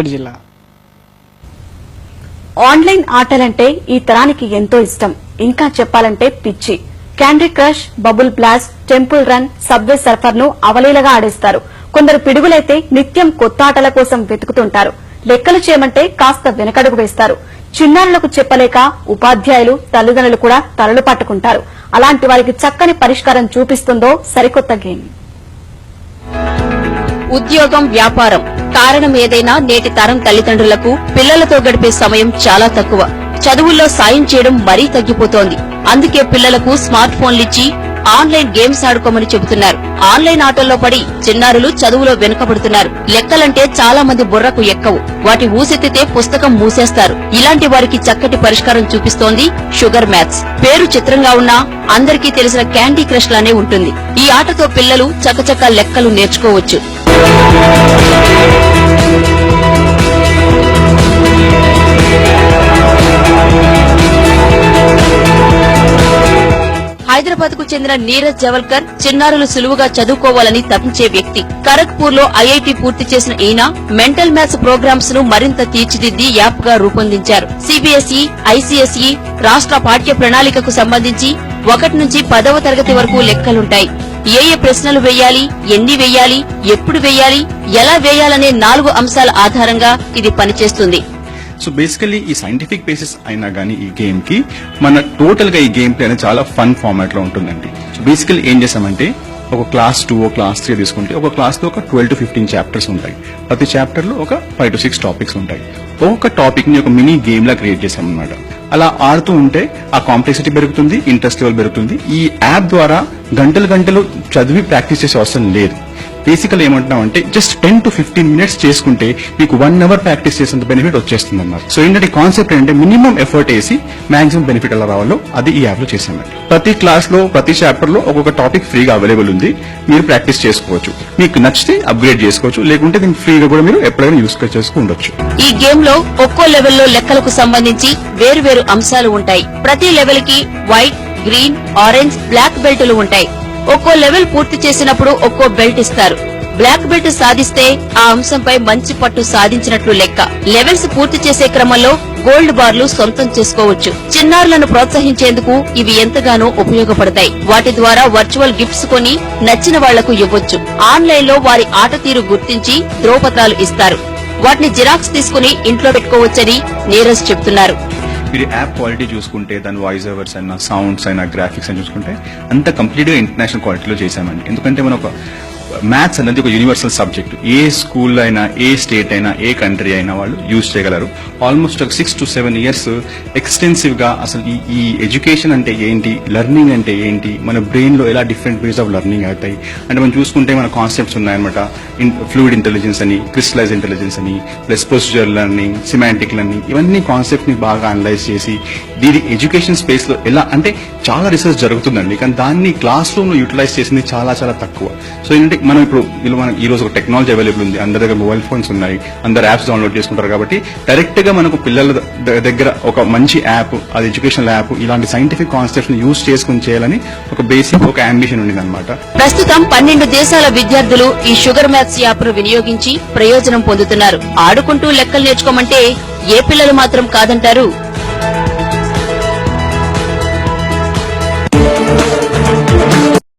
జిల్లా ఆన్లైన్ ఆటలంటే ఈ తరానికి ఎంతో ఇష్టం. ఇంకా చెప్పాలంటే పిచ్చి. Candy crush, bubble blast, temple run, subway surfer ను అవలీలగా ఆడేస్తారు. కొందరు పిడుగులైతే నిత్యం కొత్త ఆటల కోసం వెతుకుతుంటారు. లెక్కలు చేయమంటే కాస్త వెనకడుగు వేస్తారు. చిన్నారులకు చెప్పలేక ఉపాధ్యాయులు, తల్లిదండ్రులు కూడా తలలు పట్టుకుంటారు. అలాంటి వారికి చక్కని పరిష్కారం చూపిస్తుందో సరికొత్త గేమ్. ఉద్యోగం, వ్యాపారం కారణం ఏదైనా నేటి తరం తల్లిదండ్రులకు పిల్లలతో గడిపే సమయం చాలా తక్కువ. చదువుల్లో సాయం చేయడం మరీ తగ్గిపోతోంది. అందుకే పిల్లలకు స్మార్ట్ ఫోన్లిచ్చి ఆన్లైన్ గేమ్స్ ఆడుకోమని చెబుతున్నారు. ఆన్లైన్ ఆటల్లో పడి చిన్నారులు చదువులో వెనుకబడుతున్నారు. లెక్కలంటే చాలా మంది బుర్రకు ఎక్కవు. వాటి ఊసెత్తితే పుస్తకం మూసేస్తారు. ఇలాంటి వారికి చక్కటి పరిష్కారం చూపిస్తోంది షుగర్ మ్యాథ్స్. పేరు చిత్రంగా ఉన్నా అందరికీ తెలిసిన క్యాండీ క్రష్ లానే ఉంటుంది. ఈ ఆటతో పిల్లలు చకచకా లెక్కలు నేర్చుకోవచ్చు. హైదరాబాద్ కు చెందిన నీరజ్ జవల్కర్ చిన్నారులు సులువుగా చదువుకోవాలని తపించే వ్యక్తి. ఖరగ్పూర్ లో ఐఐటి పూర్తి చేసిన ఈయన మెంటల్ మ్యాథ్స్ ప్రోగ్రామ్స్ ను మరింత తీర్చిదిద్ది యాప్ గా రూపొందించారు. సిబిఎస్ఈ, ఐసీఎస్ఈ రాష్ట్ర పాఠ్య ప్రణాళికకు సంబంధించి 1 నుంచి 10వ తరగతి వరకు లెక్కలుంటాయి. ఏ ప్రశ్నలు వేయాలి, ఎన్ని వేయాలి, ఎప్పుడు వేయాలి, ఎలా వేయాలనే 4 అంశాల ఆధారంగా ఇది పనిచేస్తుంది. సో బేసికలీ ఈ సైంటిఫిక్ బేసిస్ అయినా గానీ ఈ గేమ్ కి మన టోటల్ గా ఈ గేమ్ ప్లే అనేది చాలా ఫన్ ఫార్మాట్ లో ఉంటుందండి. సో బేసికలీ ఏం చేసామంటే ఒక క్లాస్ 2 ఒక క్లాస్ 3 తీసుకుంటే ఒక క్లాస్ లో ఒక 12 to 15 చాప్టర్స్ ఉంటాయి. ప్రతి చాప్టర్ లో ఒక 5 to 6 టాపిక్స్ ఉంటాయి. ఒక టాపిక్ ని ఒక మినీ గేమ్ లా క్రియేట్ చేసాం అనమాట. అలా ఆడుతూ ఉంటే ఆ కాంప్లెక్సిటీ పెరుగుతుంది, ఇంట్రెస్ట్ లెవెల్ పెరుగుతుంది. ఈ యాప్ ద్వారా గంటలు చదివి ప్రాక్టీస్ చేసే అవసరం లేదు. బేసికల్ ఏమంటున్నామంటే జస్ట్ 10 to 15 మినిట్స్ చేసుకుంటే మీకు 1 అవర్ ప్రాక్టీస్ చేసేంత బెనిఫిట్ వచ్చేస్తుంది అన్నమాట. సో ఏంటంటే కాన్సెప్ట్ ఏంటంటే మినిమం ఎఫర్ట్ వేసి మాక్సిమం బెనిఫిట్ ఎలా రావాలో అది ఈ యాప్ లో చేసామండి. ప్రతి క్లాస్ లో ప్రతి చాప్టర్ లో ఒక్కొక్క టాపిక్ ఫ్రీగా అవైలబుల్ ఉంది. మీరు ప్రాక్టీస్ చేసుకోవచ్చు. మీకు నచ్చితే అప్గ్రేడ్ చేసుకోవచ్చు, లేకుంటే దీన్ని ఫ్రీగా కూడా మీరు ఎప్పుడైనా యూస్ చేసుకోవచ్చు. ఈ గేమ్ లో ఒక్కో లెవెల్లో లెక్కలకు సంబంధించి వేరువేరు అంశాలు ఉంటాయి. ప్రతి లెవెల్ కి వైట్, గ్రీన్, ఆరెంజ్, బ్లాక్ బెల్టులు ఉంటాయి. ఒక్కో లెవెల్ పూర్తి చేసినప్పుడు ఒక్కో బెల్ట్ ఇస్తారు. బ్లాక్ బెల్ట్ సాధిస్తే ఆ అంశంపై మంచి పట్టు సాధించినట్లు లెక్క. లెవెల్స్ పూర్తి చేసే క్రమంలో గోల్డ్ బార్లు సొంతం చేసుకోవచ్చు. చిన్నారులను ప్రోత్సహించేందుకు ఇవి ఎంతగానో ఉపయోగపడతాయి. వాటి ద్వారా వర్చువల్ గిఫ్ట్స్ కొని నచ్చిన వాళ్లకు ఇవ్వొచ్చు. ఆన్లైన్ లో వారి ఆట తీరు గుర్తించి ధ్రువపత్రాలు ఇస్తారు. వాటిని జిరాక్స్ తీసుకుని ఇంట్లో పెట్టుకోవచ్చని నీరజ్ చెబుతున్నారు. మీరు యాప్ క్వాలిటీ చూసుకుంటే దాని వాయిస్ ఓవర్స్ అయినా, సౌండ్స్ అయినా, గ్రాఫిక్స్ అయినా చూసుకుంటే అంత కంప్లీట్ గా ఇంటర్నేషనల్ క్వాలిటీలో చేశామండి. ఎందుకంటే మన ఒక మ్యాథ్స్ అనేది ఒక యూనివర్సల్ సబ్జెక్ట్. ఏ స్కూల్ అయినా, ఏ స్టేట్ అయినా, ఏ కంట్రీ అయినా వాళ్ళు యూజ్ చేయగలరు. ఆల్మోస్ట్ ఒక 6 to 7 ఇయర్స్ ఎక్స్టెన్సివ్ గా అసలు ఈ ఎడ్యుకేషన్ అంటే ఏంటి, లెర్నింగ్ అంటే ఏంటి, మన బ్రెయిన్ లో ఎలా డిఫరెంట్ వేస్ ఆఫ్ లెర్నింగ్ అవుతాయి అంటే మనం చూసుకుంటే మన కాన్సెప్ట్స్ ఉన్నాయన్నమాట. ఫ్లూయిడ్ ఇంటెలిజెన్స్ అని, క్రిస్టలైజ్ ఇంటెలిజెన్స్ అని, plus procedure learning, semantic learning, ఇవన్నీ కాన్సెప్ట్ ని బాగా అనలైజ్ చేసి దీని ఎడ్యుకేషన్ స్పేస్ లో ఎలా అంటే చాలా రీసెర్చ్ జరుగుతుందండి. కానీ దాన్ని క్లాస్ రూమ్ లో యూటిలైజ్ చేసింది చాలా తక్కువ. సో ఏంటంటే మనం ఇప్పుడు ఈ రోజు ఒక టెక్నాలజీ అవైలబుల్ ఉంది. అందరి దగ్గర మొబైల్ ఫోన్స్ ఉన్నాయి, అందరు యాప్స్ డౌన్లోడ్ చేసుకుంటారు. కాబట్టి డైరెక్ట్ గా మనకు పిల్లల దగ్గర ఒక మంచి యాప్, అది ఎడ్యుకేషనల్ యాప్, ఇలాంటి సైంటిఫిక్ కాన్సెప్ట్స్ ని యూజ్ చేసుకుని చేయాలని ఒక బేసిక్ ఒక అంబిషన్ ఉంది అనమాట. ప్రస్తుతం 12 దేశాల విద్యార్థులు ఈ షుగర్ మ్యాథ్స్ యాప్ ను వినియోగించి ప్రయోజనం పొందుతున్నారు. ఆడుకుంటూ లెక్కలు నేర్చుకోమంటే ఏ పిల్లలు మాత్రం కాదంటారు.